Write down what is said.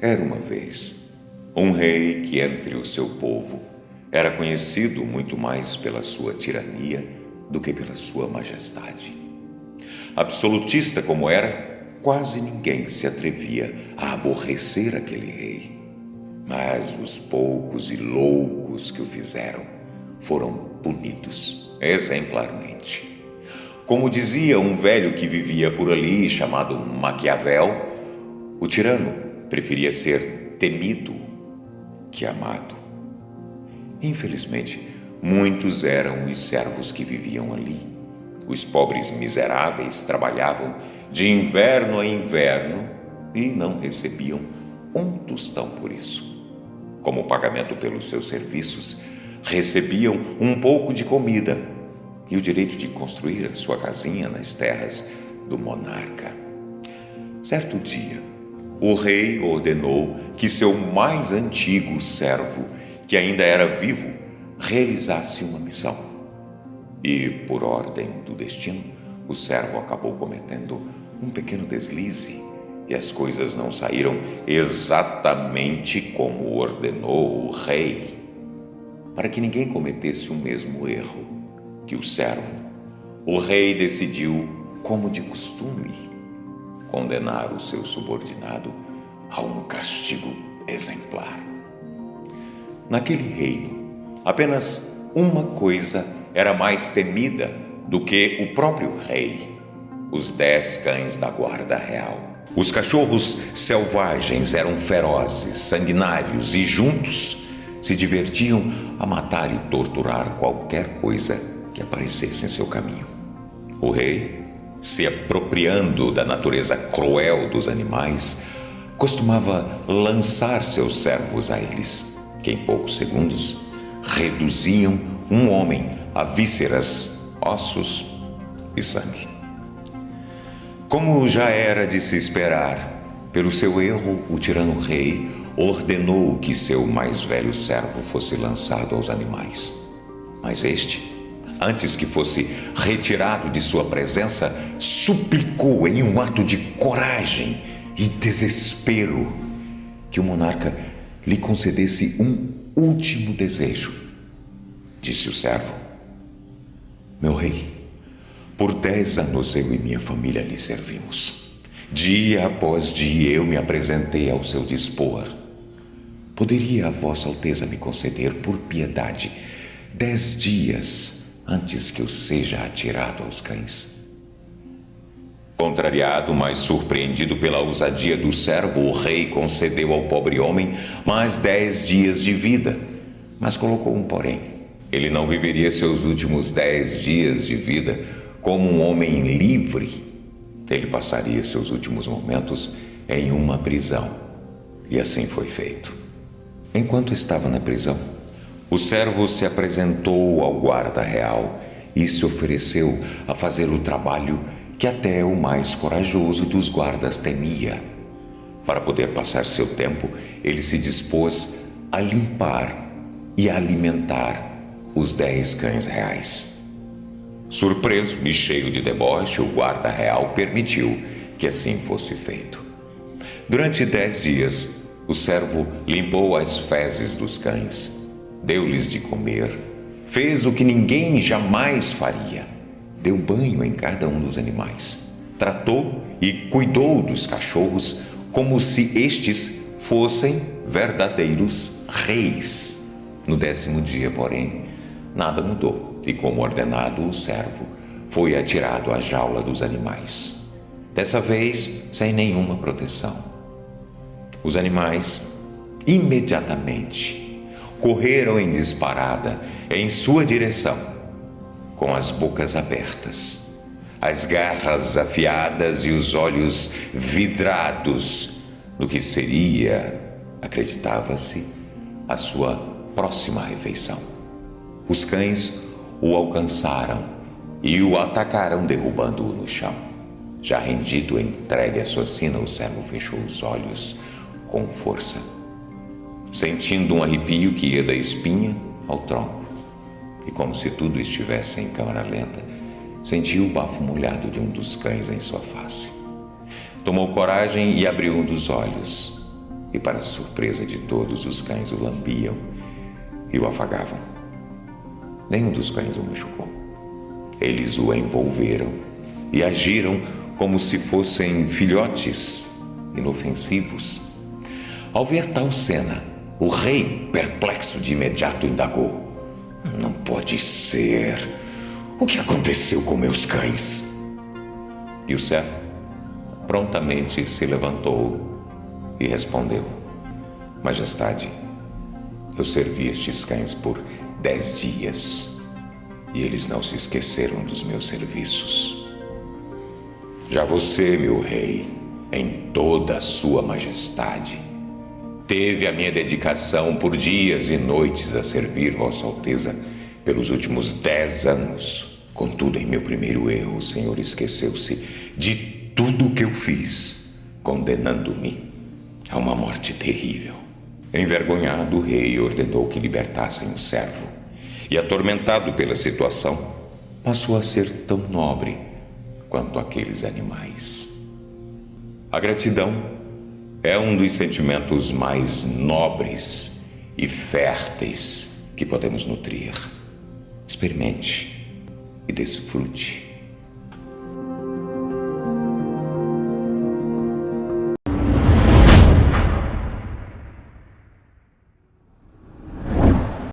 Era uma vez um rei que entre o seu povo era conhecido muito mais pela sua tirania do que pela sua majestade. Absolutista como era, quase ninguém se atrevia a aborrecer aquele rei. Mas os poucos e loucos que o fizeram foram punidos exemplarmente. Como dizia um velho que vivia por ali, chamado Maquiavel, o tirano preferia ser temido que amado. Infelizmente, muitos eram os servos que viviam ali. Os pobres miseráveis trabalhavam de inverno a inverno e não recebiam um tostão por isso. Como pagamento pelos seus serviços, recebiam um pouco de comida e o direito de construir a sua casinha nas terras do monarca. Certo dia, o rei ordenou que seu mais antigo servo, que ainda era vivo, realizasse uma missão. E, por ordem do destino, o servo acabou cometendo um pequeno deslize e as coisas não saíram exatamente como ordenou o rei. Para que ninguém cometesse o mesmo erro que o servo, o rei decidiu, como de costume, condenar o seu subordinado a um castigo exemplar. Naquele reino, apenas uma coisa era mais temida do que o próprio rei: os 10 cães da guarda real. Os cachorros selvagens eram ferozes, sanguinários e juntos se divertiam a matar e torturar qualquer coisa que aparecesse em seu caminho. O rei, se apropriando da natureza cruel dos animais, costumava lançar seus servos a eles, que em poucos segundos reduziam um homem a vísceras, ossos e sangue. Como já era de se esperar, pelo seu erro, o tirano rei ordenou que seu mais velho servo fosse lançado aos animais. Mas este, antes que fosse retirado de sua presença, suplicou em um ato de coragem e desespero que o monarca lhe concedesse um último desejo. Disse o servo: meu rei, por 10 anos eu e minha família lhe servimos. Dia após dia eu me apresentei ao seu dispor. Poderia a Vossa Alteza me conceder, por piedade, 10 dias antes que eu seja atirado aos cães? Contrariado, mas surpreendido pela ousadia do servo, o rei concedeu ao pobre homem mais 10 dias de vida, mas colocou um porém: ele não viveria seus últimos 10 dias de vida como um homem livre. Ele passaria seus últimos momentos em uma prisão. E assim foi feito. Enquanto estava na prisão, o servo se apresentou ao guarda real e se ofereceu a fazer o trabalho que até o mais corajoso dos guardas temia. Para poder passar seu tempo, ele se dispôs a limpar e a alimentar os 10 cães reais. Surpreso e cheio de deboche, o guarda real permitiu que assim fosse feito. Durante 10 dias, o servo limpou as fezes dos cães, deu-lhes de comer, fez o que ninguém jamais faria: deu banho em cada um dos animais, tratou e cuidou dos cachorros como se estes fossem verdadeiros reis. No 10º dia, porém, nada mudou, e como ordenado, o servo foi atirado à jaula dos animais, dessa vez sem nenhuma proteção. Os animais, imediatamente, correram em disparada em sua direção, com as bocas abertas, as garras afiadas e os olhos vidrados no que seria, acreditava-se, a sua próxima refeição. Os cães o alcançaram e o atacaram, derrubando-o no chão. Já rendido, entregue à sua sina, o servo fechou os olhos com força, sentindo um arrepio que ia da espinha ao tronco. E como se tudo estivesse em câmara lenta, sentiu o bafo molhado de um dos cães em sua face. Tomou coragem e abriu um dos olhos. e, para surpresa de todos, os cães o lambiam e o afagavam. Nenhum dos cães o machucou. Eles o envolveram e agiram como se fossem filhotes inofensivos. Ao ver tal cena, o rei, perplexo de imediato, indagou: não pode ser. O que aconteceu com meus cães? E o servo prontamente se levantou e respondeu: Majestade, eu servi estes cães por 10 dias e eles não se esqueceram dos meus serviços. Já você, meu rei, em toda a sua majestade, teve a minha dedicação por dias e noites a servir Vossa Alteza pelos últimos 10 anos. Contudo, em meu primeiro erro, o Senhor esqueceu-se de tudo o que eu fiz, condenando-me a uma morte terrível. Envergonhado, o rei ordenou que libertassem o servo e, atormentado pela situação, passou a ser tão nobre quanto aqueles animais. A gratidão é um dos sentimentos mais nobres e férteis que podemos nutrir. Experimente e desfrute.